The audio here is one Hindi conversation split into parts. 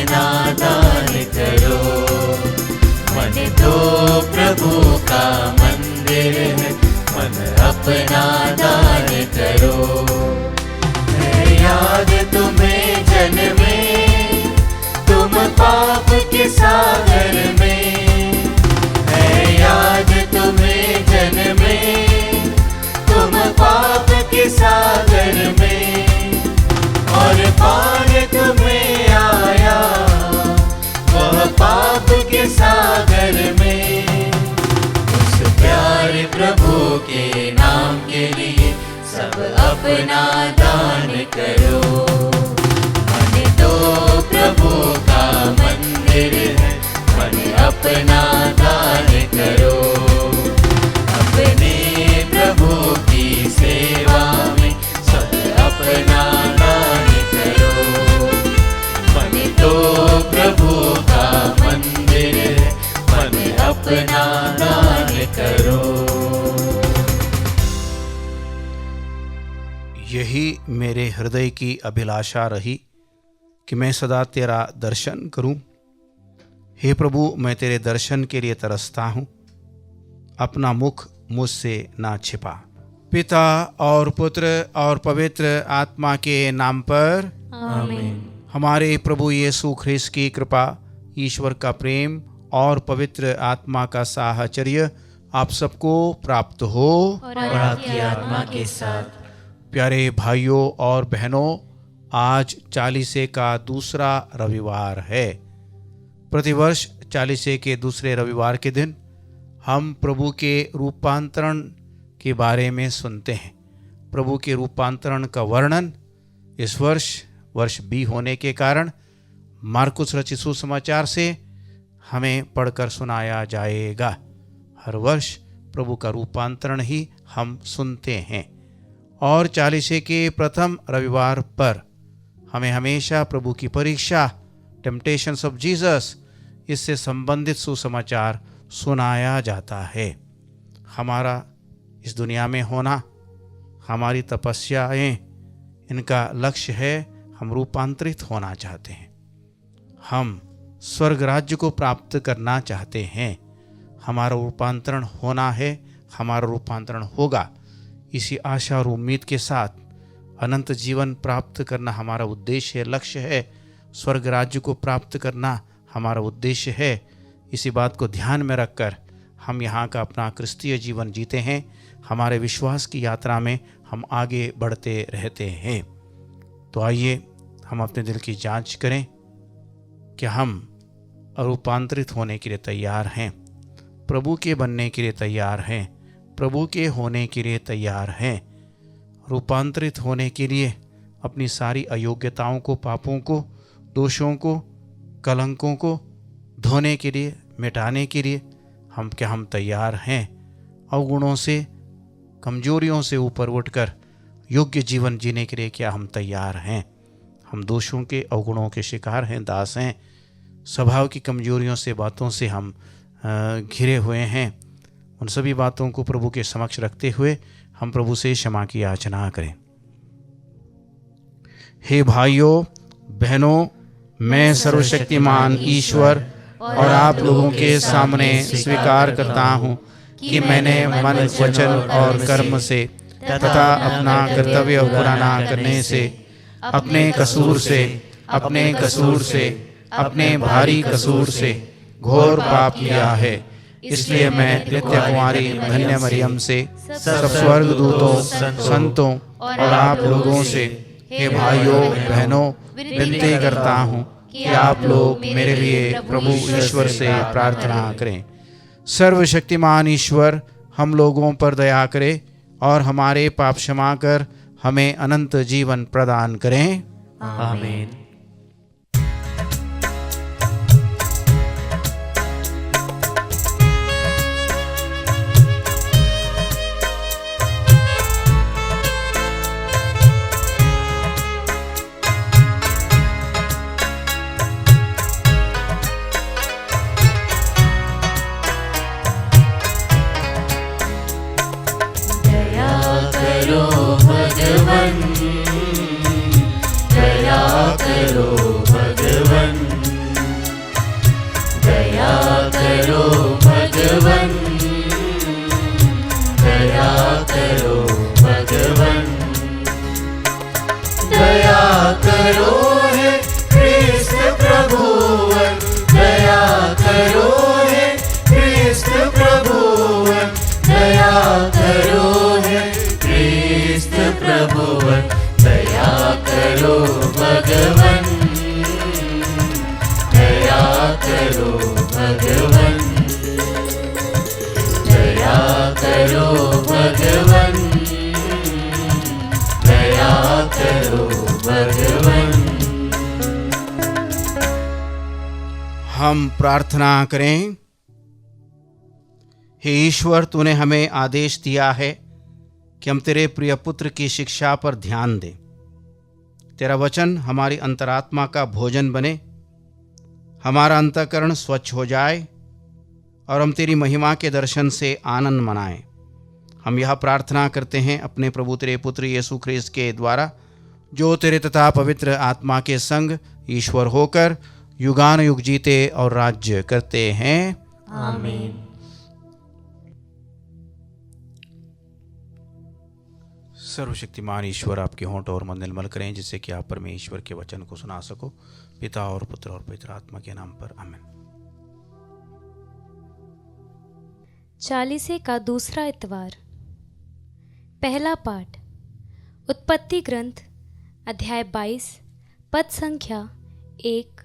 अपना दान करो। मन तो प्रभु का मंदिर है, मन अपना दान करो। है याद तुम्हें जन्मे तुम पाप के सागर में, है याद तुम्हें जन्मे तुम पाप के सागर में, और पार तुम्हें आया वह पाप के सागर में। उस प्यारे प्रभु के नाम के लिए सब अपना दान करो। मन तो प्रभु का मंदिर है, मन अपना दान करो। अपने प्रभु की सेवा में सब अपना दान करो। मन तो प्रभु का मंदिर है, मन अपना दान करो। यही मेरे हृदय की अभिलाषा रही कि मैं सदा तेरा दर्शन करूं। हे प्रभु, मैं तेरे दर्शन के लिए तरसता हूं, अपना मुख मुझसे ना छिपा। पिता और पुत्र और पवित्र आत्मा के नाम पर आमीन। हमारे प्रभु यीशु ख्रिस्त की कृपा, ईश्वर का प्रेम और पवित्र आत्मा का साहचर्य आप सबको प्राप्त हो। और आपकी आत्मा के साथ। प्यारे भाइयों और बहनों, आज चालीसे का दूसरा रविवार है। प्रतिवर्ष चालीसे के दूसरे रविवार के दिन हम प्रभु के रूपांतरण के बारे में सुनते हैं। प्रभु के रूपांतरण का वर्णन इस वर्ष बी होने के कारण मार्कुस रचित सुसमाचार से हमें पढ़कर सुनाया जाएगा। हर वर्ष प्रभु का रूपांतरण ही हम सुनते हैं, और चालीसे के प्रथम रविवार पर हमें हमेशा प्रभु की परीक्षा, टेम्पटेशंस ऑफ जीसस, इससे संबंधित सुसमाचार सुनाया जाता है। हमारा इस दुनिया में होना, हमारी तपस्याएं, इनका लक्ष्य है हम रूपांतरित होना चाहते हैं, हम स्वर्ग राज्य को प्राप्त करना चाहते हैं। हमारा रूपांतरण होना है, हमारा रूपांतरण होगा। इसी आशा और उम्मीद के साथ अनंत जीवन प्राप्त करना हमारा उद्देश्य है, लक्ष्य है। स्वर्ग राज्य को प्राप्त करना हमारा उद्देश्य है। इसी बात को ध्यान में रखकर हम यहाँ का अपना क्रिस्तीय जीवन जीते हैं। हमारे विश्वास की यात्रा में हम आगे बढ़ते रहते हैं। तो आइए हम अपने दिल की जांच करें कि हम रूपांतरित होने के लिए तैयार हैं, प्रभु के बनने के लिए तैयार हैं, प्रभु के होने के लिए तैयार हैं। रूपांतरित होने के लिए अपनी सारी अयोग्यताओं को, पापों को, दोषों को, कलंकों को धोने के लिए, मिटाने के लिए हम तैयार हैं। अवगुणों से, कमजोरियों से ऊपर उठकर योग्य जीवन जीने के लिए क्या हम तैयार हैं? हम दोषों के, अवगुणों के शिकार हैं, दास हैं। स्वभाव की कमजोरियों से, बातों से हम घिरे हुए हैं। उन सभी बातों को प्रभु के समक्ष रखते हुए हम प्रभु से क्षमा की याचना करें। हे भाइयों बहनों, मैं सर्वशक्तिमान ईश्वर और आप लोगों के सामने स्वीकार करता हूँ कि मैंने मन, वचन और कर्म से तथा अपना कर्तव्य पूरा न करने से, अपने कसूर से, अपने भारी कसूर से घोर पाप किया है। इसलिए मैं नित्य कुमारी धन्य मरियम से, सब स्वर्गदूतों, संतों और आप लोगों से, हे भाइयों बहनों, विनती करता हूँ कि आप लोग मेरे लिए प्रभु ईश्वर से प्रार्थना करें। सर्वशक्तिमान ईश्वर हम लोगों पर दया करे और हमारे पाप क्षमा कर हमें अनंत जीवन प्रदान करें। आमीन। दया करो भगवन, करो भगवन, दया करो भगवन, दया करो हे कृष्ण प्रभुवन, दया करो हे कृष्ण प्रभुवन, दया करो हे कृष्ण प्रभुवन, दया करो भगवन, दया करो भगवन, दया करो भगवन, दया करो भगवन। हम प्रार्थना करें। हे ईश्वर, तूने हमें आदेश दिया है कि हम तेरे प्रिय पुत्र की शिक्षा पर ध्यान दें। तेरा वचन हमारी अंतरात्मा का भोजन बने, हमारा अंतःकरण स्वच्छ हो जाए और हम तेरी महिमा के दर्शन से आनंद मनाएं। हम यह प्रार्थना करते हैं अपने प्रभु तेरे पुत्र यीशु ख्रीस्त के द्वारा, जो तेरे तथा पवित्र आत्मा के संग ईश्वर होकर युगान युग जीते और राज्य करते हैं। आमीन। सर्वशक्तिमान ईश्वर आपके होंठ और मन निर्मल करें, जिससे कि आप परमेश्वर के वचन को सुना सको। पिता और पुत्र और पवित्र आत्मा के नाम पर आमीन। चालीसे का दूसरा इतवार। पहला पाठ उत्पत्ति ग्रंथ अध्याय 22 पद संख्या 1,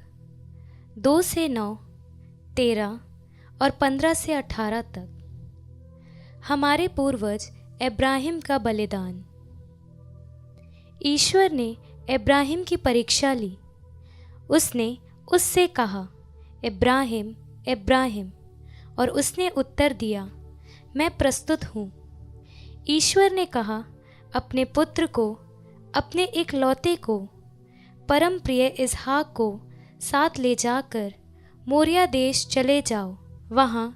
2 से 9, 13 और 15 से 18 तक। हमारे पूर्वज इब्राहिम का बलिदान। ईश्वर ने इब्राहिम की परीक्षा ली। उसने उससे कहा, इब्राहिम इब्राहिम, और उसने उत्तर दिया, मैं प्रस्तुत हूँ। ईश्वर ने कहा, अपने पुत्र को, अपने इकलौते को, परम प्रिय इसहाक को साथ ले जाकर मोरिया देश चले जाओ। वहाँ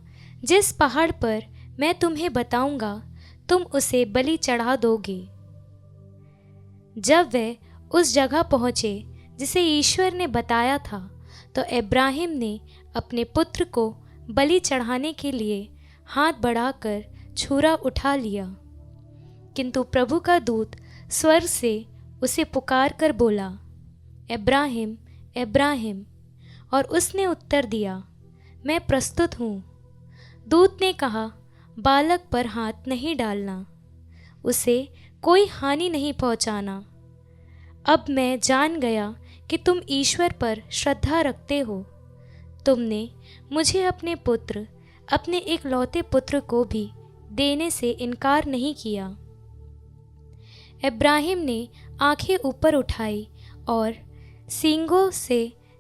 जिस पहाड़ पर मैं तुम्हें बताऊंगा, तुम उसे बलि चढ़ा दोगे। जब वे उस जगह पहुँचे जिसे ईश्वर ने बताया था, तो इब्राहिम ने अपने पुत्र को बलि चढ़ाने के लिए हाथ बढ़ाकर छुरा उठा लिया। किंतु प्रभु का दूत स्वर से उसे पुकार कर बोला, इब्राहिम इब्राहिम, और उसने उत्तर दिया, मैं प्रस्तुत हूँ। दूत ने कहा, बालक पर हाथ नहीं डालना, उसे कोई हानि नहीं पहुँचाना। अब मैं जान गया कि तुम ईश्वर पर श्रद्धा रखते हो। तुमने मुझे अपने पुत्र, अपने इकलौते पुत्र को भी देने से इनकार नहीं किया। इब्राहिम ने आंखें ऊपर उठाई और सींगों से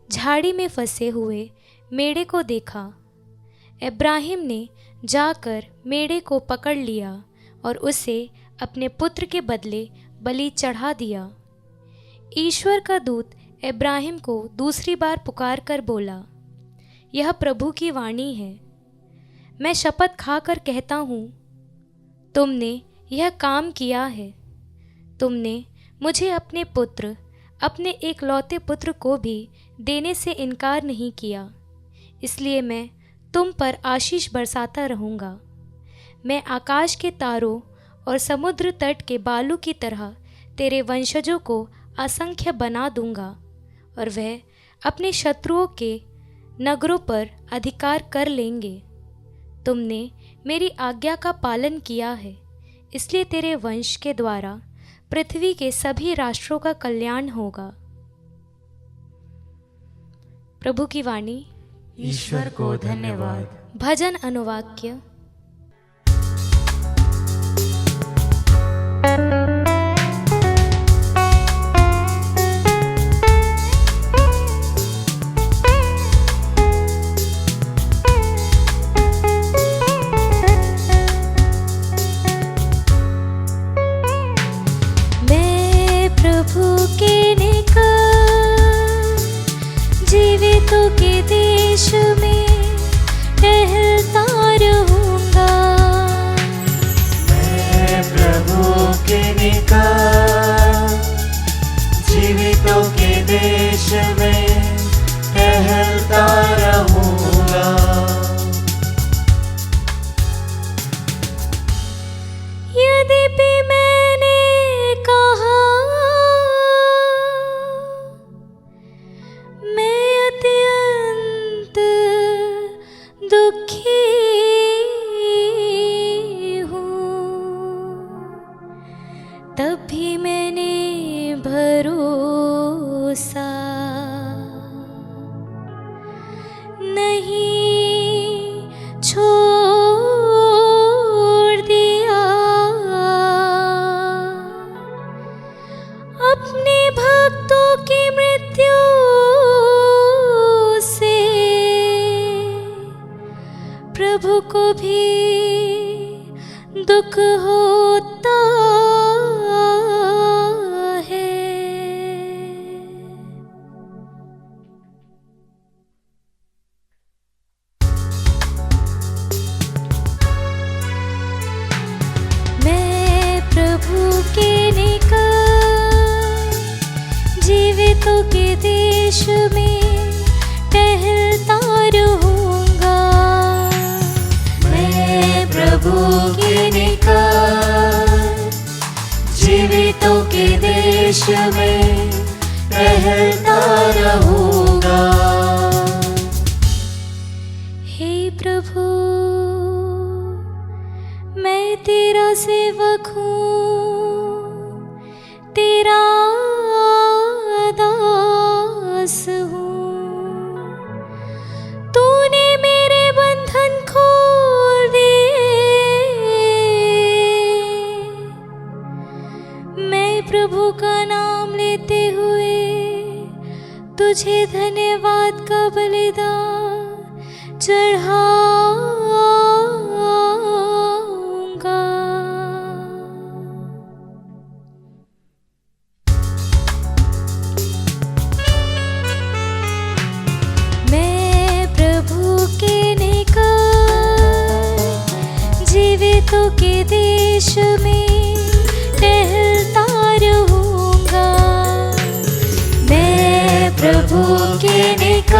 झाड़ी में फंसे हुए मेढ़े को देखा। इब्राहिम ने जाकर मेढ़े को पकड़ लिया और उसे अपने पुत्र के बदले बलि चढ़ा दिया। ईश्वर का दूत इब्राहिम को दूसरी बार पुकार कर बोला, यह प्रभु की वाणी है। मैं शपथ खाकर कहता हूँ, तुमने यह काम किया है। तुमने मुझे अपने पुत्र, अपने इकलौते पुत्र को भी देने से इनकार नहीं किया। इसलिए मैं तुम पर आशीष बरसाता रहूँगा। मैं आकाश के तारों और समुद्र तट के बालू की तरह तेरे वंशजों को असंख्य बना दूंगा, और वह अपने शत्रुओं के नगरों पर अधिकार कर लेंगे। तुमने मेरी आज्ञा का पालन किया है, इसलिए तेरे वंश के द्वारा पृथ्वी के सभी राष्ट्रों का कल्याण होगा। प्रभु की वाणी। ईश्वर को धन्यवाद। भजन अनुवाक्य। जीवितों के देश में टहलता रहूं। देश में टहलता रहूंगा। हे प्रभु, मैं तेरा सेवक हूँ, तेरा दास हूँ। तूने मेरे बंधन खोल दिए, मैं प्रभु का नाम लेते हुए तुझे धन्यवाद का बलिदान चढ़ाऊंगा। मैं प्रभु के निकट जीवितों के देश में टहलता रहूंगा। मैं प्रभु के निकट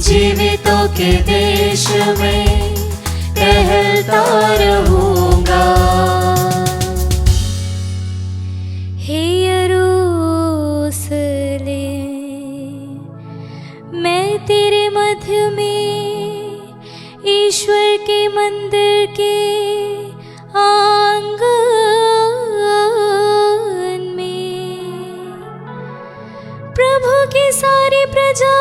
जीवितों के देश में टहलता रहूंगा। हे यरूशलेम, मैं तेरे मध्य में ईश्वर के मंदिर के आंगन में प्रभु की सारी प्रजा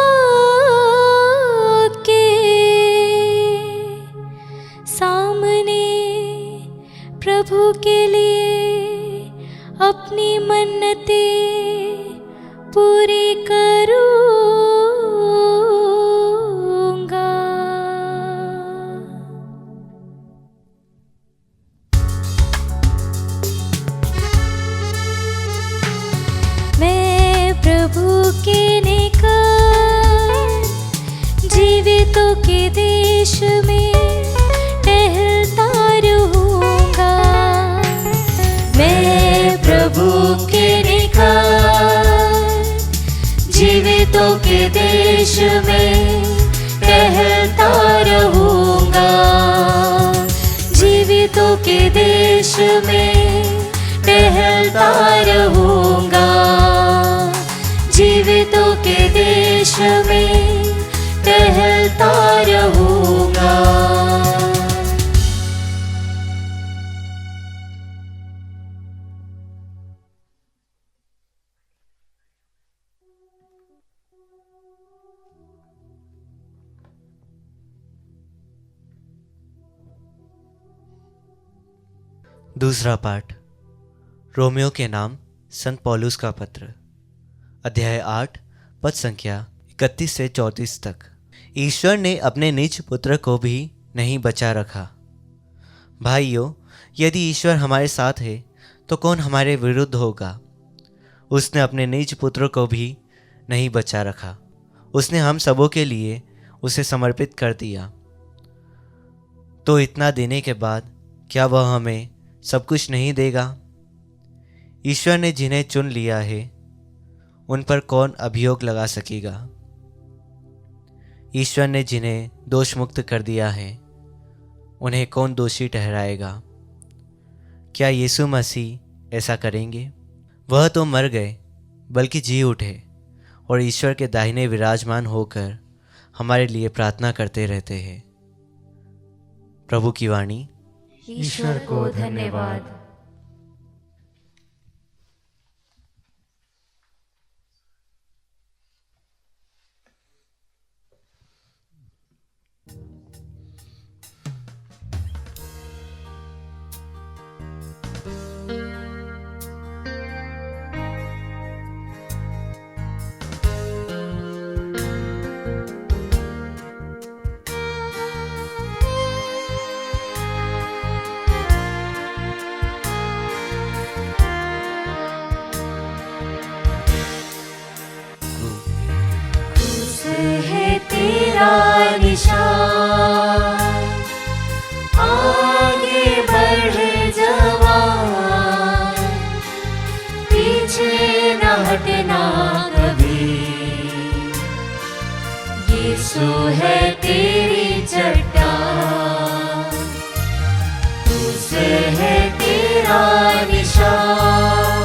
प्रभु के लिए अपनी मन्नतें पूरी करूंगा। मैं प्रभु के निकट जीवितों के देश में टहलता रहूंगा। मैं प्रभु के निकट जीवितों के देश में टहलता रहूंगा। जीवितों के देश में टहलता रहूंगा। जीवितों के देश में टहलता रहूंगा। दूसरा पाठ रोमियो के नाम संत पौलुस का पत्र, अध्याय 8 पद संख्या 31 से 34 तक। ईश्वर ने अपने निज पुत्र को भी नहीं बचा रखा। भाइयों, यदि ईश्वर हमारे साथ है तो कौन हमारे विरुद्ध होगा। उसने अपने निज पुत्र को भी नहीं बचा रखा, उसने हम सबों के लिए उसे समर्पित कर दिया। तो इतना देने के बाद क्या वह हमें सब कुछ नहीं देगा। ईश्वर ने जिन्हें चुन लिया है उन पर कौन अभियोग लगा सकेगा। ईश्वर ने जिन्हें दोष मुक्त कर दिया है उन्हें कौन दोषी ठहराएगा। क्या यीशु मसीह ऐसा करेंगे? वह तो मर गए बल्कि जी उठे और ईश्वर के दाहिने विराजमान होकर हमारे लिए प्रार्थना करते रहते हैं। प्रभु की वाणी। ईश्वर को धन्यवाद। निशान आगे बढ़े जवान, पीछे न हटना कभी। यीशु है तेरी चट्टान, तुझसे है तेरा निशान।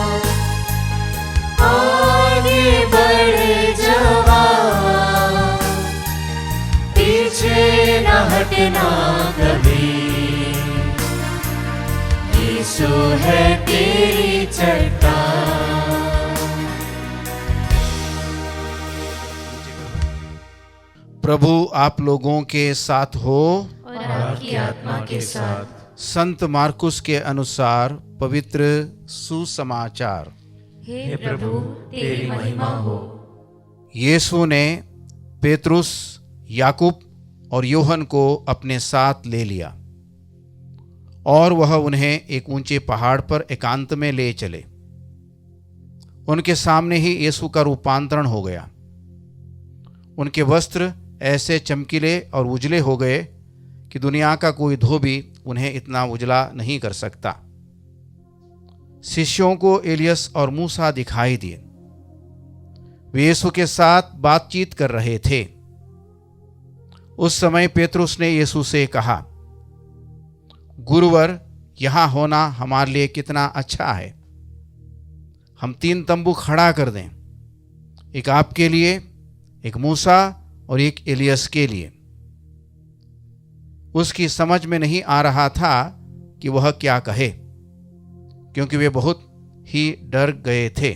हटना कभी। यीशु है तेरी चट्टान। प्रभु आप लोगों के साथ हो। और आपकी आत्मा के साथ। संत मार्कुस के अनुसार पवित्र सुसमाचार। हे प्रभु तेरी महिमा हो। यीशु ने पेतरुस, याकूब और योहन को अपने साथ ले लिया और वह उन्हें एक ऊंचे पहाड़ पर एकांत में ले चले। उनके सामने ही यीशु का रूपांतरण हो गया। उनके वस्त्र ऐसे चमकीले और उजले हो गए कि दुनिया का कोई धोबी उन्हें इतना उजला नहीं कर सकता। शिष्यों को एलियस और मूसा दिखाई दिए। वे यीशु के साथ बातचीत कर रहे थे। उस समय पेतरुस ने यीशु से कहा, गुरुवर, यहां होना हमारे लिए कितना अच्छा है। हम 3 तंबू खड़ा कर दें, एक आपके लिए, एक मूसा और एक एलियस के लिए। उसकी समझ में नहीं आ रहा था कि वह क्या कहे, क्योंकि वे बहुत ही डर गए थे।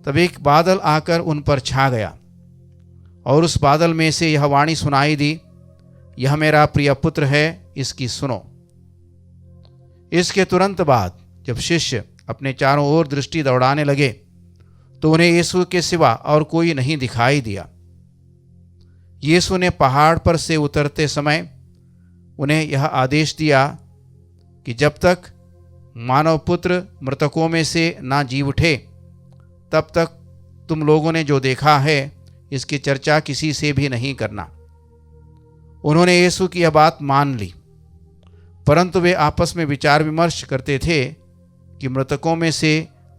तब एक बादल आकर उन पर छा गया और उस बादल में से यह वाणी सुनाई दी, यह मेरा प्रिय पुत्र है, इसकी सुनो। इसके तुरंत बाद जब शिष्य अपने चारों ओर दृष्टि दौड़ाने लगे तो उन्हें यीशु के सिवा और कोई नहीं दिखाई दिया। यीशु ने पहाड़ पर से उतरते समय उन्हें यह आदेश दिया कि जब तक मानव पुत्र मृतकों में से ना जी उठे, तब तक तुम लोगों ने जो देखा है इसकी चर्चा किसी से भी नहीं करना। उन्होंने यीशु की यह बात मान ली, परंतु वे आपस में विचार विमर्श करते थे कि मृतकों में से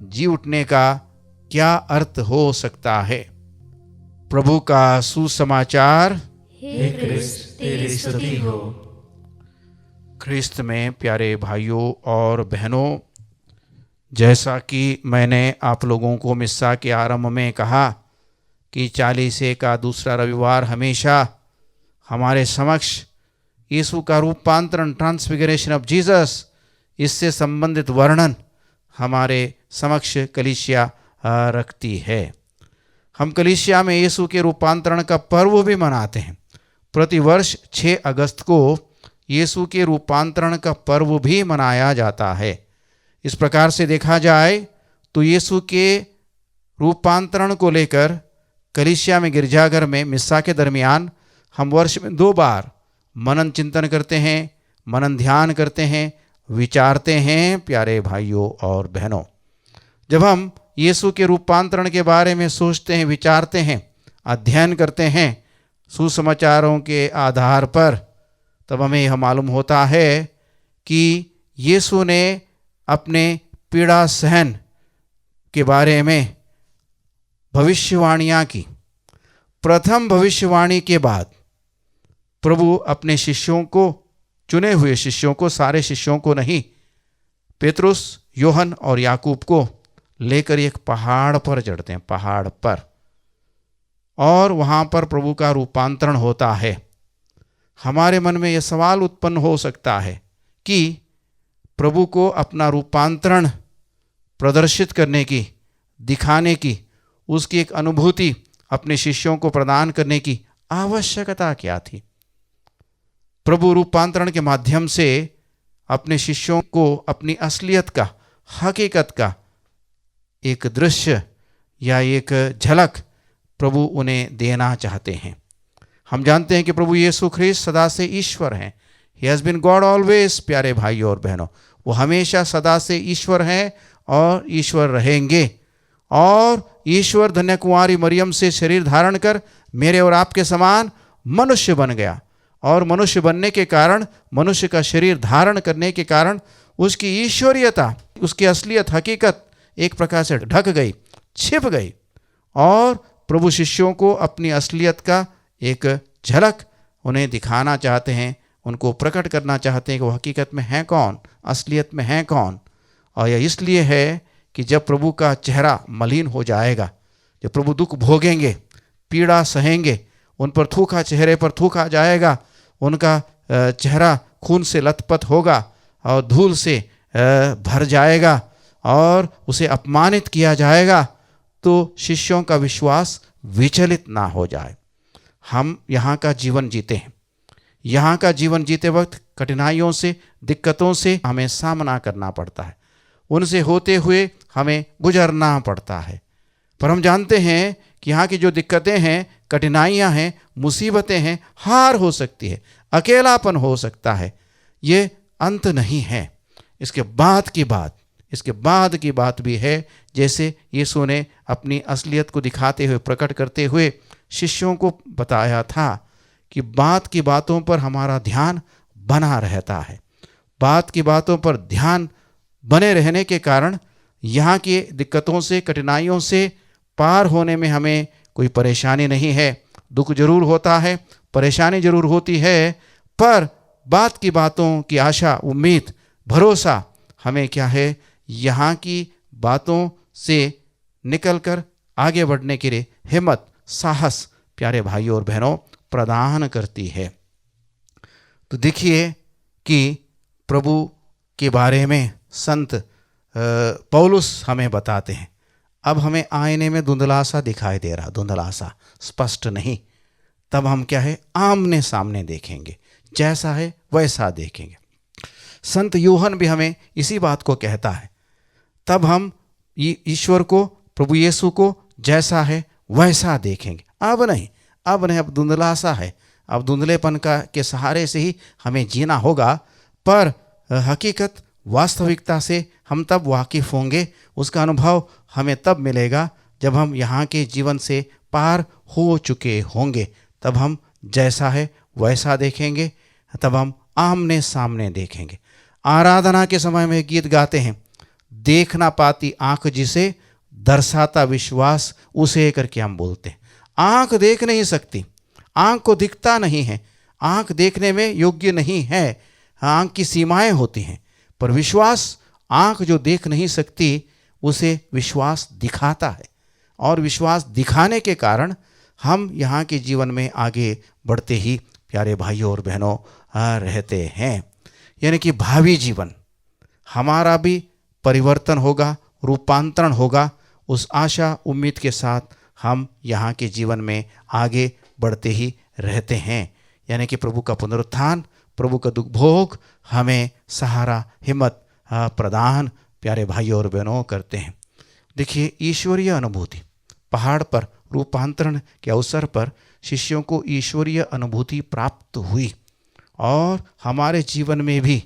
जी उठने का क्या अर्थ हो सकता है। प्रभु का सुसमाचार। हे क्रिस्त तेरी स्तुति हो। ख्रिस्त में प्यारे भाइयों और बहनों, जैसा कि मैंने आप लोगों को मिस्सा के आरंभ में कहा कि 40 का दूसरा रविवार हमेशा हमारे समक्ष यीशु का रूपांतरण, ट्रांसफिगरेशन ऑफ जीसस, इससे संबंधित वर्णन हमारे समक्ष कलीसिया रखती है। हम कलीसिया में यीशु के रूपांतरण का पर्व भी मनाते हैं। प्रतिवर्ष 6 अगस्त को यीशु के रूपांतरण का पर्व भी मनाया जाता है। इस प्रकार से देखा जाए तो यीशु के रूपांतरण को लेकर कलीसिया में, गिरजाघर में मिस्सा के दरमियान हम वर्ष में 2 बार मनन चिंतन करते हैं, मनन ध्यान करते हैं, विचारते हैं। प्यारे भाइयों और बहनों, जब हम यीशु के रूपांतरण के बारे में सोचते हैं, विचारते हैं, अध्ययन करते हैं सुसमाचारों के आधार पर, तब हमें यह मालूम होता है कि यीशु ने अपने पीड़ा सहन के बारे में भविष्यवाणियाँ की। प्रथम भविष्यवाणी के बाद प्रभु अपने शिष्यों को, चुने हुए शिष्यों को, सारे शिष्यों को नहीं, पेतरुस, योहन और याकूब को लेकर एक पहाड़ पर चढ़ते हैं, पहाड़ पर, और वहाँ पर प्रभु का रूपांतरण होता है। हमारे मन में यह सवाल उत्पन्न हो सकता है कि प्रभु को अपना रूपांतरण प्रदर्शित करने की, दिखाने की, उसकी एक अनुभूति अपने शिष्यों को प्रदान करने की आवश्यकता क्या थी। प्रभु रूपांतरण के माध्यम से अपने शिष्यों को अपनी असलियत का, हकीकत का एक दृश्य या एक झलक प्रभु उन्हें देना चाहते हैं। हम जानते हैं कि प्रभु यीशु ख्रिस्त सदा से ईश्वर हैं। He has been God always. प्यारे भाइयों और बहनों, वो हमेशा सदा से ईश्वर हैं और ईश्वर रहेंगे। और ईश्वर धन्य कुंवारी मरियम से शरीर धारण कर मेरे और आपके समान मनुष्य बन गया, और मनुष्य बनने के कारण, मनुष्य का शरीर धारण करने के कारण उसकी ईश्वरीयता, उसकी असलियत, हकीकत एक प्रकार से ढक गई, छिप गई, और प्रभु शिष्यों को अपनी असलियत का एक झलक उन्हें दिखाना चाहते हैं, उनको प्रकट करना चाहते हैं कि वो हकीकत में हैं कौन, असलियत में हैं कौन। और यह इसलिए है कि जब प्रभु का चेहरा मलिन हो जाएगा, जब प्रभु दुख भोगेंगे, पीड़ा सहेंगे, उन पर थूका, चेहरे पर थूका जाएगा, उनका चेहरा खून से लथपथ होगा और धूल से भर जाएगा और उसे अपमानित किया जाएगा, तो शिष्यों का विश्वास विचलित ना हो जाए। हम यहाँ का जीवन जीते हैं, यहाँ का जीवन जीते वक्त कठिनाइयों से, दिक्कतों से हमें सामना करना पड़ता है, उनसे होते हुए हमें गुजरना पड़ता है। पर हम जानते हैं कि यहाँ की जो दिक्कतें हैं, कठिनाइयाँ हैं, मुसीबतें हैं, हार हो सकती है, अकेलापन हो सकता है, ये अंत नहीं है। इसके बाद की बात भी है, जैसे यीशु ने अपनी असलियत को दिखाते हुए, प्रकट करते हुए शिष्यों को बताया था कि बात की बातों पर हमारा ध्यान बना रहता है। बात की बातों पर ध्यान बने रहने के कारण यहाँ की दिक्कतों से, कठिनाइयों से पार होने में हमें कोई परेशानी नहीं है। दुख जरूर होता है, परेशानी जरूर होती है, पर बात की बातों की आशा, उम्मीद, भरोसा हमें क्या है, यहाँ की बातों से निकलकर आगे बढ़ने के लिए हिम्मत, साहस प्यारे भाइयों और बहनों प्रदान करती है। तो देखिए कि प्रभु के बारे में संत पौलुस हमें बताते हैं। अब हमें आईने में धुंधला सा दिखाई दे रहा, धुंधला सा, स्पष्ट नहीं। तब हम क्या है, आमने सामने देखेंगे, जैसा है वैसा देखेंगे। संत यूहन भी हमें इसी बात को कहता है। तब हम ईश्वर को, प्रभु यीशु को जैसा है वैसा देखेंगे। अब नहीं, अब धुंधला सा है, अब धुंधलेपन के सहारे से ही हमें जीना होगा। पर हकीकत, वास्तविकता से हम तब वाकिफ़ होंगे, उसका अनुभव हमें तब मिलेगा जब हम यहाँ के जीवन से पार हो चुके होंगे। तब हम जैसा है वैसा देखेंगे, तब हम आमने सामने देखेंगे। आराधना के समय में गीत गाते हैं, देख ना पाती आँख जिसे, दर्शाता विश्वास उसे करके हम बोलते हैं। आँख देख नहीं सकती, आँख को दिखता नहीं है, आँख देखने में योग्य नहीं है, आँख की सीमाएं होती हैं। पर विश्वास, आँख जो देख नहीं सकती, उसे विश्वास दिखाता है, और विश्वास दिखाने के कारण हम यहाँ के जीवन में आगे बढ़ते ही प्यारे भाइयों और बहनों रहते हैं। यानी कि भावी जीवन हमारा भी परिवर्तन होगा, रूपांतरण होगा। उस आशा, उम्मीद के साथ हम यहाँ के जीवन में आगे बढ़ते ही रहते हैं। यानी कि प्रभु का पुनरुत्थान, प्रभु का दुख भोग हमें सहारा, हिम्मत प्रदान प्यारे भाइयों और बहनों करते हैं। देखिए, ईश्वरीय अनुभूति, पहाड़ पर रूपांतरण के अवसर पर शिष्यों को ईश्वरीय अनुभूति प्राप्त हुई, और हमारे जीवन में भी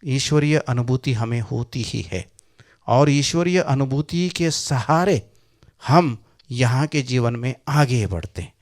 ईश्वरीय अनुभूति हमें होती ही है। और ईश्वरीय अनुभूति के सहारे हम यहाँ के जीवन में आगे बढ़ते हैं।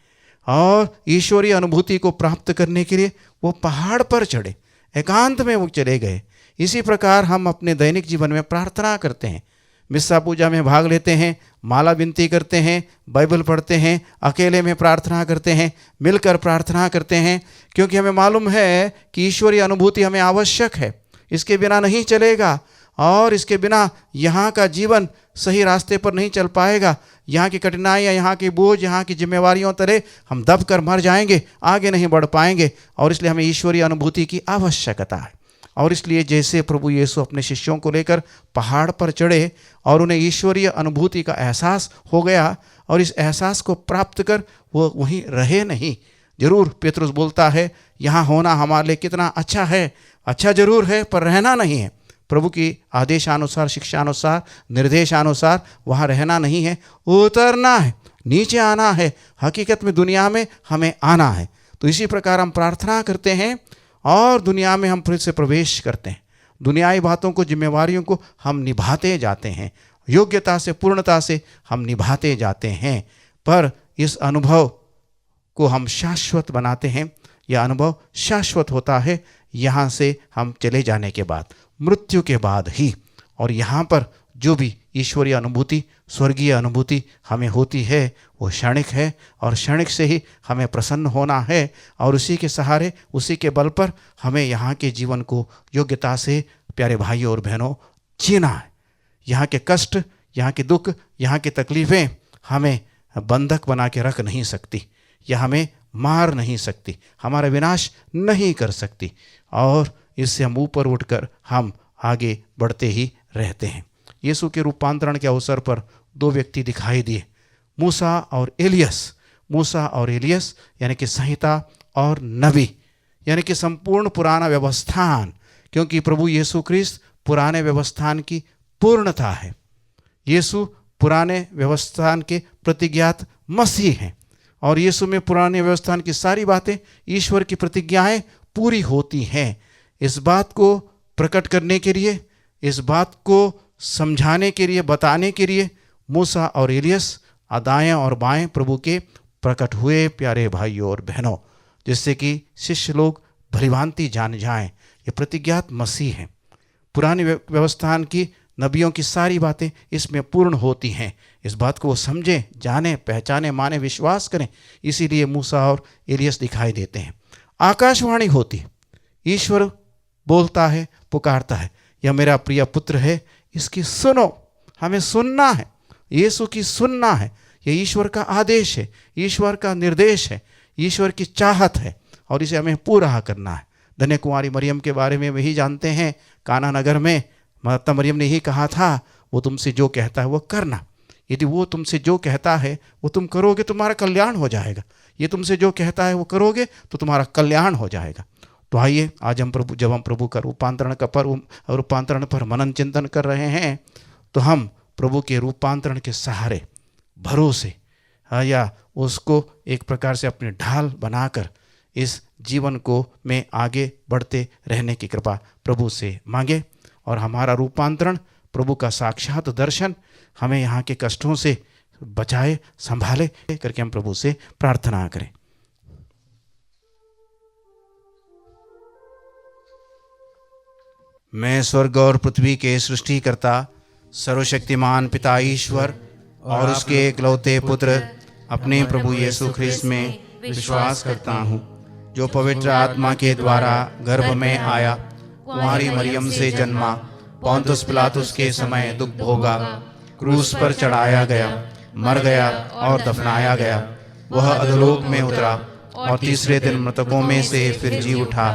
और ईश्वरीय अनुभूति को प्राप्त करने के लिए वो पहाड़ पर चढ़े, एकांत में वो चले गए। इसी प्रकार हम अपने दैनिक जीवन में प्रार्थना करते हैं, मिस्सा पूजा में भाग लेते हैं, माला विनती करते हैं, बाइबल पढ़ते हैं, अकेले में प्रार्थना करते हैं, मिलकर प्रार्थना करते हैं, क्योंकि हमें मालूम है कि ईश्वरीय अनुभूति हमें आवश्यक है, इसके बिना नहीं चलेगा, और इसके बिना यहाँ का जीवन सही रास्ते पर नहीं चल पाएगा। यहाँ की कठिनाइयाँ, यहाँ की बोझ, यहाँ की जिम्मेवारियों तले हम दब कर मर जाएंगे, आगे नहीं बढ़ पाएंगे। और इसलिए हमें ईश्वरीय अनुभूति की आवश्यकता है। और इसलिए जैसे प्रभु यीशु अपने शिष्यों को लेकर पहाड़ पर चढ़े और उन्हें ईश्वरीय अनुभूति का एहसास हो गया, और इस एहसास को प्राप्त कर वो वहीं रहे नहीं। जरूर पेतरुस बोलता है, यहाँ होना हमारे लिए कितना अच्छा है, अच्छा जरूर है, पर रहना नहीं है। प्रभु की आदेशानुसार, शिक्षानुसार, निर्देशानुसार वहाँ रहना नहीं है, उतरना है, नीचे आना है। हकीकत में दुनिया में हमें आना है। तो इसी प्रकार हम प्रार्थना करते हैं और दुनिया में हम फिर से प्रवेश करते हैं। दुनियाई बातों को, जिम्मेवारियों को हम निभाते जाते हैं, योग्यता से, पूर्णता से हम निभाते जाते हैं। पर इस अनुभव को हम शाश्वत बनाते हैं। यह अनुभव शाश्वत होता है यहाँ से हम चले जाने के बाद, मृत्यु के बाद ही। और यहाँ पर जो भी ईश्वरीय अनुभूति, स्वर्गीय अनुभूति हमें होती है, वो क्षणिक है, और क्षणिक से ही हमें प्रसन्न होना है, और उसी के सहारे, उसी के बल पर हमें यहाँ के जीवन को योग्यता से प्यारे भाइयों और बहनों जीना है। यहाँ के कष्ट, यहाँ के दुख, यहाँ की तकलीफ़ें हमें बंधक बना के रख नहीं सकती, यह हमें मार नहीं सकती, हमारा विनाश नहीं कर सकती, और इससे हम ऊपर उठकर हम आगे बढ़ते ही रहते हैं। यीशु के रूपांतरण के अवसर पर दो व्यक्ति दिखाई दिए, मूसा और एलियस। मूसा और एलियस यानी कि संहिता और नबी, यानी कि संपूर्ण पुराना व्यवस्थान, क्योंकि प्रभु यीशु ख्रिस्त पुराने व्यवस्थान की पूर्णता है। यीशु पुराने व्यवस्थान के प्रतिज्ञात मसीह हैं, और यीशु में पुराने व्यवस्थान की सारी बातें, ईश्वर की प्रतिज्ञाएं पूरी होती हैं। इस बात को प्रकट करने के लिए, इस बात को समझाने के लिए, बताने के लिए मूसा और एलियस दाएं और बाएं प्रभु के प्रकट हुए। प्यारे भाइयों और बहनों, जिससे कि शिष्य लोग भलीभांति जान जाएं ये प्रतिज्ञात मसीह हैं। पुरानी व्यवस्थान की नबियों की सारी बातें इसमें पूर्ण होती हैं। इस बात को वो समझें, जाने, पहचाने, माने, विश्वास करें। इसीलिए मूसा और एलियस दिखाई देते हैं। आकाशवाणी होती, ईश्वर बोलता है, पुकारता है, यह मेरा प्रिय पुत्र है, इसकी सुनो। हमें सुनना है, यीशु की सुनना है। यह ईश्वर का आदेश है, ईश्वर का निर्देश है, ईश्वर की चाहत है, और इसे हमें पूरा करना है। धन्य कुंवारी मरियम के बारे में वही जानते हैं। काना नगर में माता मरियम ने ही कहा था, वो तुमसे जो कहता है वो करना। यदि वो तुमसे जो कहता है वो तुम करोगे, तुम्हारा कल्याण हो जाएगा। ये तुमसे जो कहता है वो करोगे तो तुम्हारा कल्याण हो जाएगा। तो आइए, आज हम जब हम प्रभु का रूपांतरण का पर्व, रूपांतरण पर मनन चिंतन कर रहे हैं, तो हम प्रभु के रूपांतरण के सहारे, भरोसे, या उसको एक प्रकार से अपनी ढाल बनाकर इस जीवन को में आगे बढ़ते रहने की कृपा प्रभु से मांगे, और हमारा रूपांतरण, प्रभु का साक्षात दर्शन हमें यहाँ के कष्टों से बचाए, संभाले करके हम प्रभु से प्रार्थना करें। मैं स्वर्ग और पृथ्वी के सृष्टिकर्ता, सर्वशक्तिमान पिता ईश्वर और उसके एकलौते पुत्र अपने प्रभु यीशु ख्रिस्त में विश्वास करता हूँ, जो पवित्र आत्मा के द्वारा गर्भ में आया, कुंवारी मरियम से जन्मा, पोंतुस पिलातुस के समय दुख भोगा, क्रूस पर चढ़ाया गया, मर गया और दफनाया गया। वह अधोलोक में उतरा और तीसरे दिन मृतकों में से फिर जी उठा।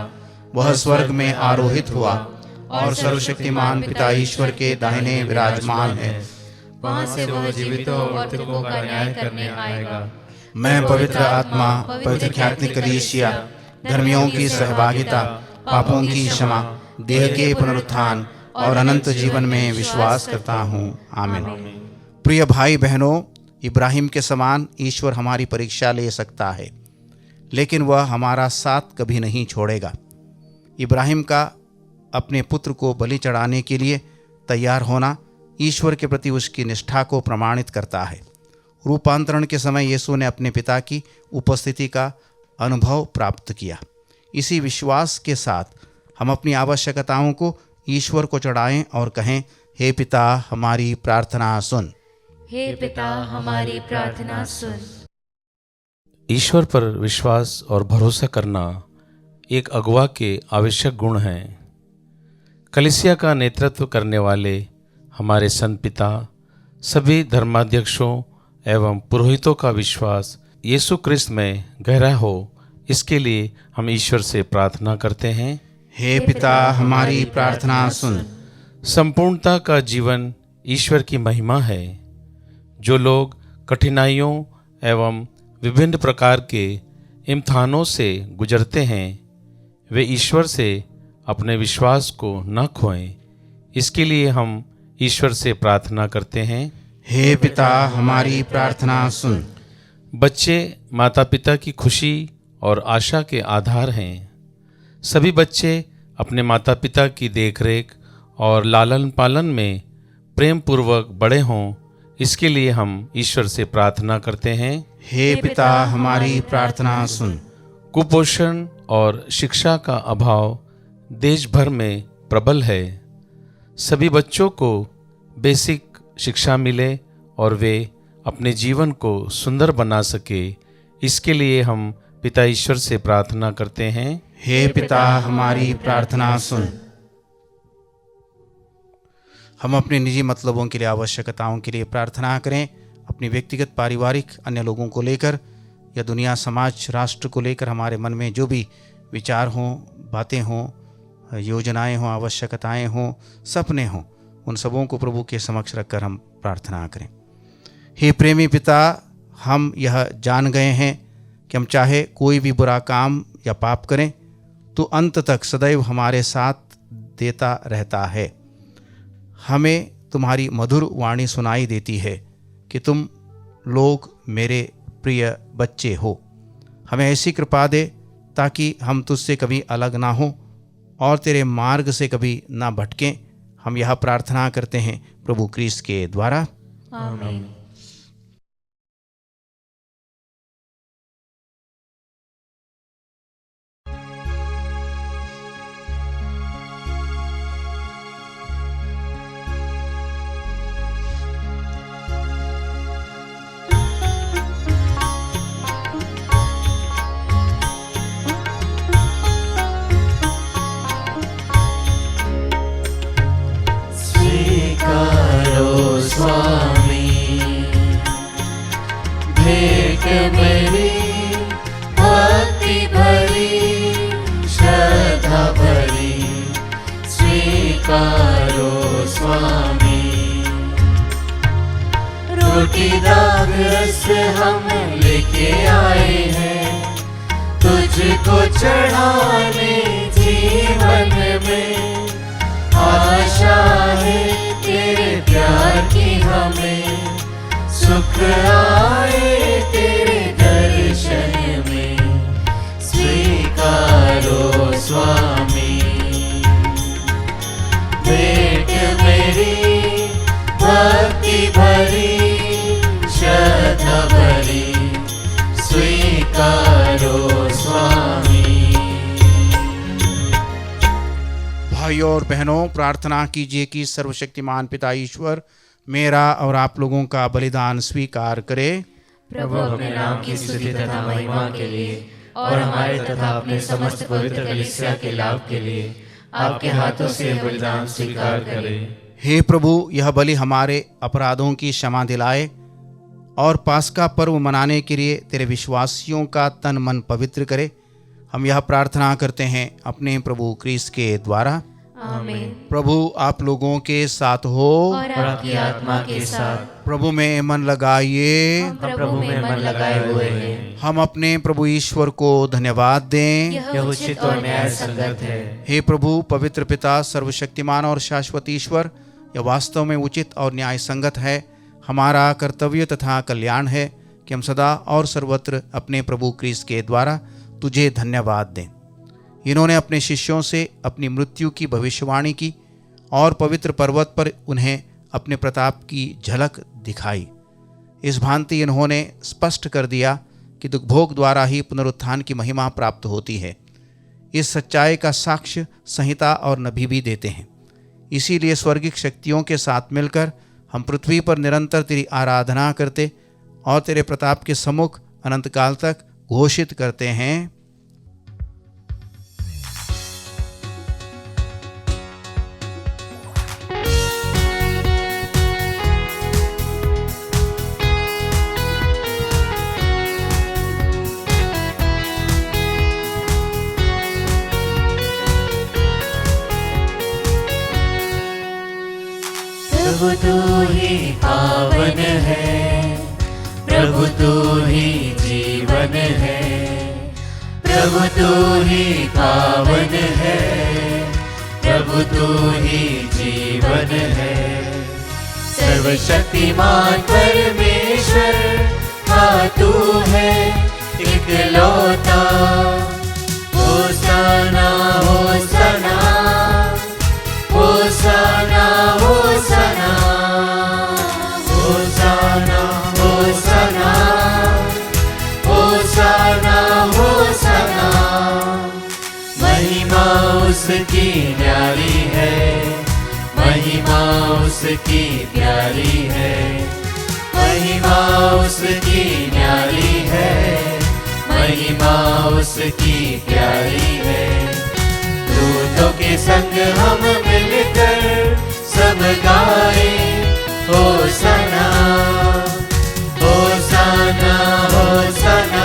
वह स्वर्ग में आरोहित हुआ और सर्वशक्तिमान पिता ईश्वर के दाहिने विराजमान है। वहाँ से वह जीवितों और मृतकों का न्याय करने आएगा। मैं पवित्र आत्मा, पवित्र ख्यातिक कलीसिया, धर्मियों की सहभागिता, पापों की क्षमा, देह के पुनरुत्थान और अनंत जीवन में विश्वास करता हूँ। आमीन। प्रिय भाई बहनों, इब्राहिम के समान ईश्वर हमारी परीक्षा ले सकता है, लेकिन वह हमारा साथ कभी नहीं छोड़ेगा। इब्राहिम का अपने पुत्र को बलि चढ़ाने के लिए तैयार होना ईश्वर के प्रति उसकी निष्ठा को प्रमाणित करता है। रूपांतरण के समय यीशु ने अपने पिता की उपस्थिति का अनुभव प्राप्त किया। इसी विश्वास के साथ हम अपनी आवश्यकताओं को ईश्वर को चढ़ाएं और कहें, हे पिता हमारी प्रार्थना सुन। हे पिता हमारी प्रार्थना सुन। ईश्वर पर विश्वास और भरोसा करना एक अगुवा के आवश्यक गुण हैं। कलीसिया का नेतृत्व करने वाले हमारे संत पिता, सभी धर्माध्यक्षों एवं पुरोहितों का विश्वास यीशु ख्रिस्त में गहरा हो, इसके लिए हम ईश्वर से प्रार्थना करते हैं। हे पिता हमारी प्रार्थना सुन। संपूर्णता का जीवन ईश्वर की महिमा है। जो लोग कठिनाइयों एवं विभिन्न प्रकार के इम्तिहानों से गुजरते हैं, वे ईश्वर से अपने विश्वास को न खोएं। इसके लिए हम ईश्वर से प्रार्थना करते हैं। हे पिता हमारी प्रार्थना सुन। बच्चे माता पिता की खुशी और आशा के आधार हैं। सभी बच्चे अपने माता पिता की देखरेख और लालन पालन में प्रेम पूर्वक बड़े हों, इसके लिए हम ईश्वर से प्रार्थना करते हैं। हे पिता हमारी प्रार्थना सुन। कुपोषण और शिक्षा का अभाव देश भर में प्रबल है। सभी बच्चों को बेसिक शिक्षा मिले और वे अपने जीवन को सुंदर बना सके, इसके लिए हम पिता ईश्वर से प्रार्थना करते हैं। हे पिता हमारी प्रार्थना सुन। हम अपने निजी मतलबों के लिए, आवश्यकताओं के लिए प्रार्थना करें, अपनी व्यक्तिगत, पारिवारिक, अन्य लोगों को लेकर या दुनिया, समाज, राष्ट्र को लेकर हमारे मन में जो भी विचार हों, बातें हों, योजनाएं हों, आवश्यकताएं हों, सपने हों, उन सबों को प्रभु के समक्ष रखकर हम प्रार्थना करें। हे प्रेमी पिता, हम यह जान गए हैं कि हम चाहे कोई भी बुरा काम या पाप करें तो अंत तक सदैव हमारे साथ देता रहता है। हमें तुम्हारी मधुर वाणी सुनाई देती है कि तुम लोग मेरे प्रिय बच्चे हो। हमें ऐसी कृपा दे ताकि हम तुझसे कभी अलग ना हों और तेरे मार्ग से कभी ना भटकें। हम यह प्रार्थना करते हैं प्रभु क्रिस्त के द्वारा, आमीन। मेरी भक्ति भरी श्रद्धा भरी स्वीकारो स्वामी। रोटी दाग रस हम लेके आए हैं तुझको चढ़ाने। जीवन में आशा है तेरे प्यार की हमें, सुख आए तेरे दर्शन में। स्वीकारो स्वामी। भेंट मेरी भक्ति भरी श्रद्धा भरी स्वीकारो स्वामी। भाइयों और बहनों, प्रार्थना कीजिए कि सर्वशक्तिमान पिता ईश्वर मेरा और आप लोगों का बलिदान स्वीकार करे। प्रभु अपने नाम की स्तुति तथा महिमा के लिए और हमारे तथा अपने समस्त पवित्र कलीसिया के लाभ के लिए आपके हाथों से बलिदान स्वीकार करे। हे प्रभु, यह बलि हमारे अपराधों की क्षमा दिलाए और पास्का पर्व मनाने के लिए तेरे विश्वासियों का तन मन पवित्र करे। हम यह प्रार्थना करते हैं अपने प्रभु क्रिस्त के द्वारा, आमीन। प्रभु आप लोगों के साथ हो और आपकी आत्मा के साथ। प्रभु में मन लगाइए। हम प्रभु में मन लगाए हुए हैं। हम अपने प्रभु ईश्वर को धन्यवाद दें। यह उचित और न्याय संगत है। हे प्रभु पवित्र पिता, सर्वशक्तिमान और शाश्वत ईश्वर, यह वास्तव में उचित और न्याय संगत है। हमारा कर्तव्य तथा कल्याण है कि हम सदा और सर्वत्र अपने प्रभु क्रिस्त के द्वारा तुझे धन्यवाद दें। इन्होंने अपने शिष्यों से अपनी मृत्यु की भविष्यवाणी की और पवित्र पर्वत पर उन्हें अपने प्रताप की झलक दिखाई। इस भांति इन्होंने स्पष्ट कर दिया कि दुखभोग द्वारा ही पुनरुत्थान की महिमा प्राप्त होती है। इस सच्चाई का साक्ष्य संहिता और नबी भी देते हैं। इसीलिए स्वर्गिक शक्तियों के साथ मिलकर हम पृथ्वी पर निरंतर तेरी आराधना करते और तेरे प्रताप के सम्मुख अनंत काल तक घोषित करते हैं, प्रभु तू ही पावन है, प्रभु तू ही जीवन है। प्रभु तू ही पावन है, प्रभु तू ही जीवन है। सर्वशक्तिमान परमेश्वर का तू है इकलौता। होसाना होसाना होसाना होसाना होसाना होसाना होसाना होसाना। महिमा उसकी न्यारी है, महिमा उसकी प्यारी है, महिमा उसकी न्यारी है, महिमा उसकी प्यारी है। दूतों के संग हम मिलकर सब गाए होसाना होसाना होसाना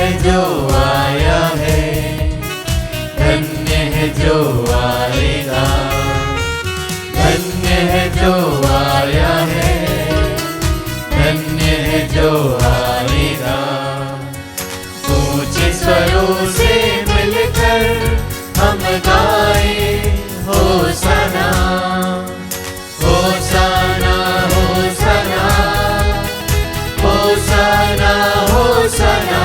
है जो आया है, धन्य है जो आएगा, धन्य है जो आया है, धन्य है जो आएगा। ऊंचे स्वरों से मिलकर हम गाए होसाना, होसाना, होसाना, होसाना, होसाना, होसाना,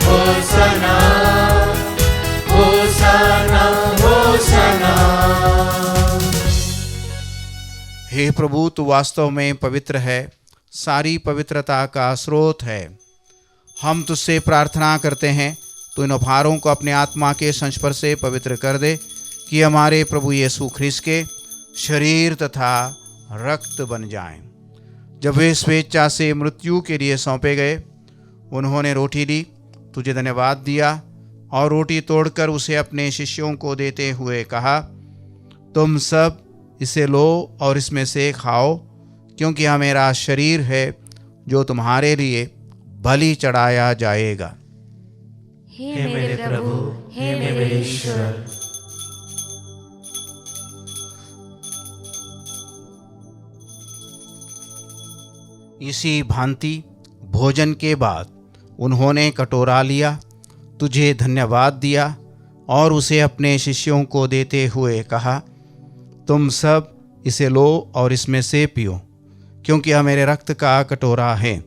होसाना, होसाना, होसाना। हे प्रभु, तू वास्तव में पवित्र है, सारी पवित्रता का स्रोत है। हम तुझसे प्रार्थना करते हैं, तू इन उपहारों को अपने आत्मा के संस्पर्श से पवित्र कर दे, कि हमारे प्रभु यीशु ख्रिस्त के शरीर तथा रक्त बन जाएं। जब वे स्वेच्छा से मृत्यु के लिए सौंपे गए, उन्होंने रोटी ली, तुझे धन्यवाद दिया और रोटी तोड़कर उसे अपने शिष्यों को देते हुए कहा, तुम सब इसे लो और इसमें से खाओ, क्योंकि यह मेरा शरीर है जो तुम्हारे लिए बलि चढ़ाया जाएगा। हे मेरे प्रभु, हे मेरे ईश्वर। इसी भांति भोजन के बाद उन्होंने कटोरा लिया, तुझे धन्यवाद दिया और उसे अपने शिष्यों को देते हुए कहा, तुम सब इसे लो और इसमें से पियो, क्योंकि यह मेरे रक्त का कटोरा है,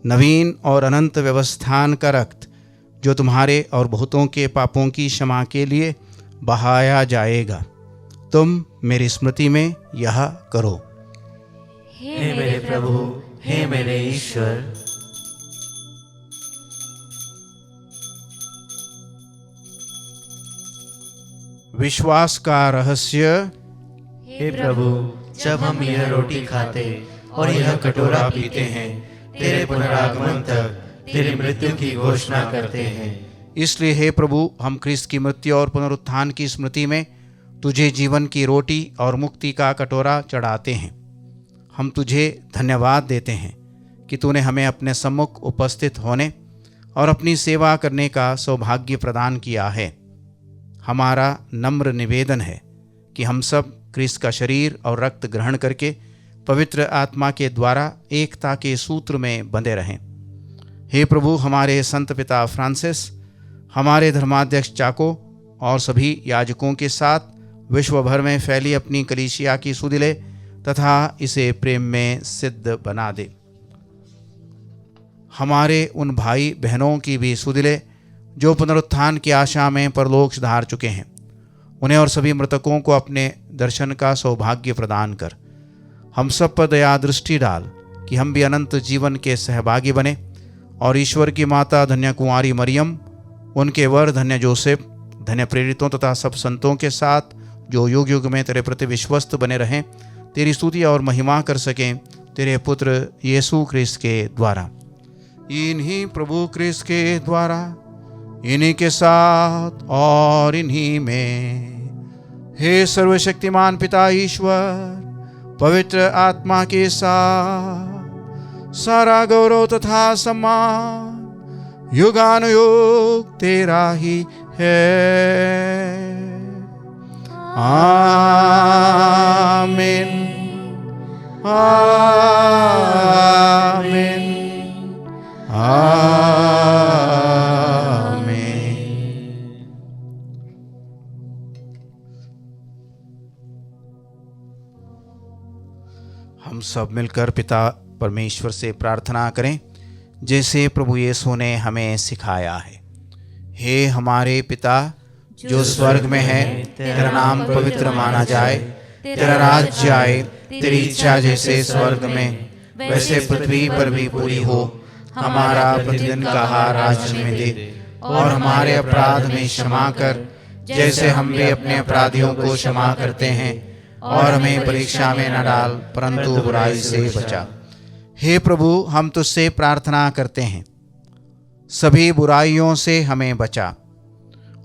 नवीन और अनंत व्यवस्थान का रक्त, जो तुम्हारे और बहुतों के पापों की क्षमा के लिए बहाया जाएगा। तुम मेरी स्मृति में यह करो। हे मेरे प्रभु, हे मेरे ईश्वर। विश्वास का रहस्य। हे प्रभु, जब हम यह रोटी खाते और यह कटोरा पीते हैं, तेरे पुनरागमन तक तेरी मृत्यु की घोषणा करते हैं। इसलिए हे प्रभु, हम ख्रिस्त की मृत्यु और पुनरुत्थान की स्मृति में तुझे जीवन की रोटी और मुक्ति का कटोरा चढ़ाते हैं। हम तुझे धन्यवाद देते हैं कि तूने हमें अपने सम्मुख उपस्थित होने और अपनी सेवा करने का सौभाग्य प्रदान किया है। हमारा नम्र निवेदन है कि हम सब ख्रिस्त का शरीर और रक्त ग्रहण करके पवित्र आत्मा के द्वारा एकता के सूत्र में बंधे रहें। हे प्रभु, हमारे संत पिता फ्रांसिस, हमारे धर्माध्यक्ष चाको और सभी याजकों के साथ विश्व भर में फैली अपनी कलीसिया की सुधिले तथा इसे प्रेम में सिद्ध बना दे। हमारे उन भाई बहनों की भी सुधिले जो पुनरुत्थान की आशा में परलोक धार चुके हैं, उन्हें और सभी मृतकों को अपने दर्शन का सौभाग्य प्रदान कर। हम सब पर दया दृष्टि डाल कि हम भी अनंत जीवन के सहभागी बने और ईश्वर की माता धन्य कुंवारी मरियम, उनके वर धन्य जोसेफ, धन्य प्रेरितों तथा सब संतों के साथ जो युग युग में तेरे प्रति विश्वस्त बने रहें, तेरी स्तुति और महिमा कर सकें तेरे पुत्र यीशु ख्रिस्त के द्वारा। इन्हीं प्रभु ख्रिस्त के द्वारा, इन्हीं के साथ और इन्हीं में, हे सर्वशक्तिमान पिता ईश्वर, पवित्र आत्मा के साथ सारा गौरव तथा सम्मान युगानुयुग तेरा ही है। आमीन, आमीन, आमीन। हम सब मिलकर पिता परमेश्वर से प्रार्थना करें, जैसे प्रभु यीशु ने हमें सिखाया है। हे हमारे पिता जो स्वर्ग में है, तेरा नाम पवित्र माना जाए, तेरा राज्य आए, तेरी इच्छा जैसे स्वर्ग में वैसे पृथ्वी पर भी पूरी हो। हमारा प्रतिदिन का आहार आज हमें दे, और हमारे अपराध में क्षमा कर, जैसे हम भी अपने अपराधियों को क्षमा करते हैं, और हमें परीक्षा में न डाल, परंतु बुराई से बचा। हे प्रभु, हम तुझसे प्रार्थना करते हैं, सभी बुराइयों से हमें बचा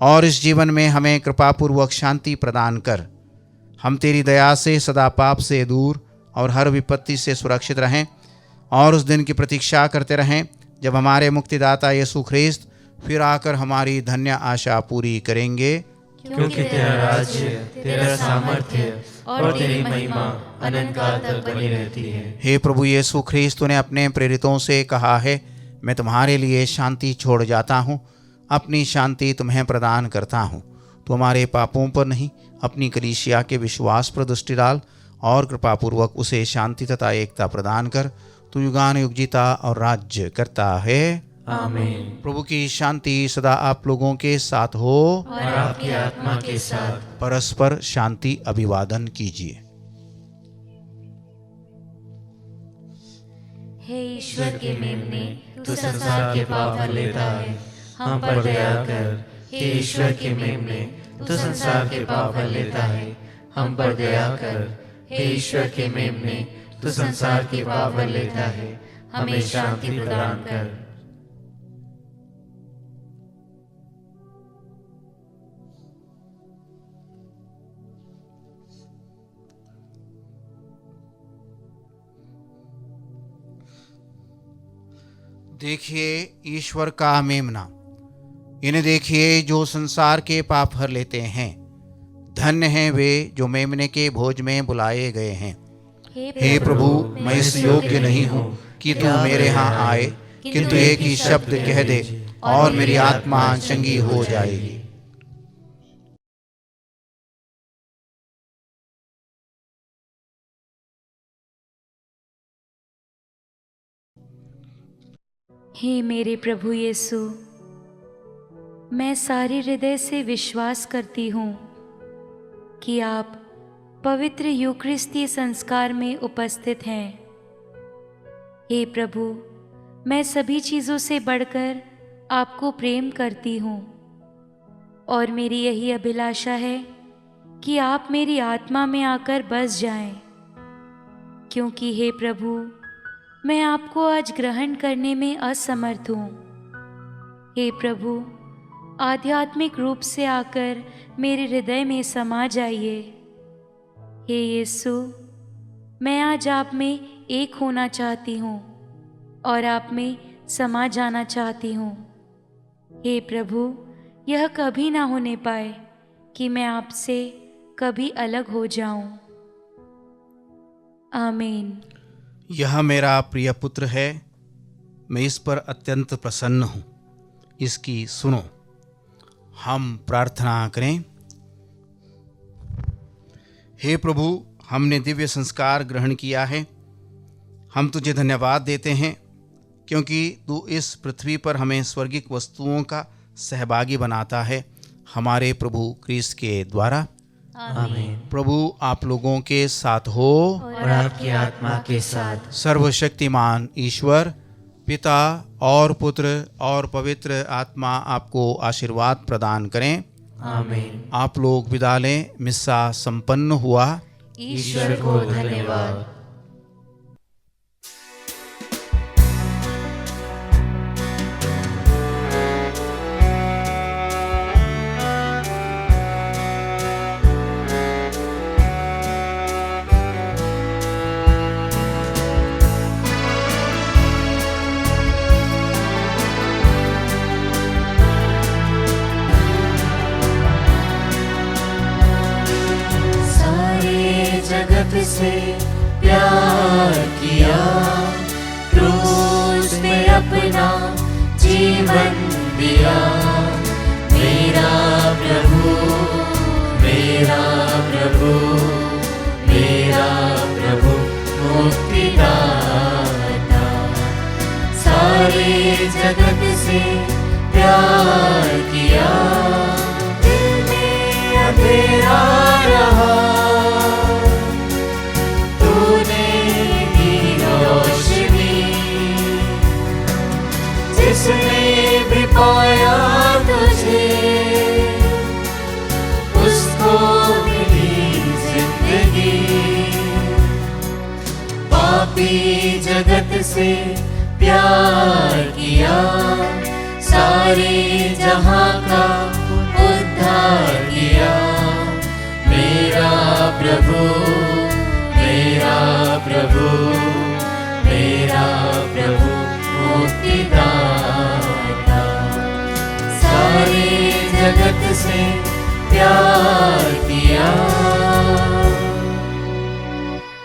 और इस जीवन में हमें कृपापूर्वक शांति प्रदान कर। हम तेरी दया से सदा पाप से दूर और हर विपत्ति से सुरक्षित रहें और उस दिन की प्रतीक्षा करते रहें जब हमारे मुक्तिदाता यीशु ख्रिस्त फिर आकर हमारी धन्य आशा पूरी करेंगे। क्योंकि तेरा राज्य, तेरा सामर्थ्य और तेरी महिमा अनंत काल तक बनी रहती है। हे प्रभु यीशु ख्रिस्त, तूने अपने प्रेरितों से कहा है, मैं तुम्हारे लिए शांति छोड़ जाता हूँ, अपनी शांति तुम्हें प्रदान करता हूँ। तो हमारे पापों पर नहीं, अपनी कलीसिया के विश्वास पर दृष्टि डाल और कृपापूर्वक उसे शांति तथा एकता प्रदान कर। तू युगानुयुग जीता और राज्य करता है। आमीन। प्रभु की शांति सदा आप लोगों के साथ हो और आपकी आत्मा के साथ। परस्पर शांति अभिवादन कीजिए। हे ईश्वर के मेमने, तू संसार के पाप हर लेता है, हम पर दया कर। हे ईश्वर के मेमने, तू संसार के पाप हर लेता है, हम पर दया कर। हे ईश्वर के मेमने, तू संसार के पाप हर लेता है, हमें शांति प्रदान कर। देखिए ईश्वर का मेमना, इन्हें देखिए जो संसार के पाप हर लेते हैं। धन्य हैं वे जो मेमने के भोज में बुलाए गए हैं। हे प्रभु, मैं इस योग्य नहीं हूँ कि तू मेरे यहाँ आए, किंतु एक ही शब्द कह दे और मेरी आत्मा चंगी हो जाएगी। हे मेरे प्रभु यीशु, मैं सारे हृदय से विश्वास करती हूँ कि आप पवित्र यूकरिस्ती संस्कार में उपस्थित हैं। हे प्रभु, मैं सभी चीज़ों से बढ़कर आपको प्रेम करती हूँ और मेरी यही अभिलाषा है कि आप मेरी आत्मा में आकर बस जाएं, क्योंकि हे प्रभु, मैं आपको आज ग्रहण करने में असमर्थ हूँ। हे प्रभु, आध्यात्मिक रूप से आकर मेरे हृदय में समा जाइए। हे यीशु, मैं आज आप में एक होना चाहती हूँ और आप में समा जाना चाहती हूँ। हे प्रभु, यह कभी ना होने पाए कि मैं आपसे कभी अलग हो जाऊं। आमीन। यह मेरा प्रिय पुत्र है, मैं इस पर अत्यंत प्रसन्न हूँ, इसकी सुनो। हम प्रार्थना करें। हे प्रभु, हमने दिव्य संस्कार ग्रहण किया है। हम तुझे धन्यवाद देते हैं क्योंकि तू इस पृथ्वी पर हमें स्वर्गिक वस्तुओं का सहभागी बनाता है, हमारे प्रभु क्रिस्त के द्वारा। आमीन। प्रभु आप लोगों के साथ हो और आपकी आत्मा के साथ। सर्वशक्तिमान ईश्वर पिता और पुत्र और पवित्र आत्मा आपको आशीर्वाद प्रदान करें। आमीन। आप लोग विदा लें। मिस्सा संपन्न हुआ। ईश्वर को धन्यवाद। जगत से प्यार किया, क्रूस में अपना जीवन दिया। मेरा प्रभु, मेरा प्रभु, मेरा प्रभु मुक्तिदाता। सारे जगत से प्यार किया, दिल में अंधेरा रहा, जिसने भी पाया तुझे, उसको मिली जिंदगी। पापी जगत से प्यार किया, सारे जहां का उद्धार किया। मेरा प्रभु, मेरा प्रभु, मेरा जगत से प्यार किया।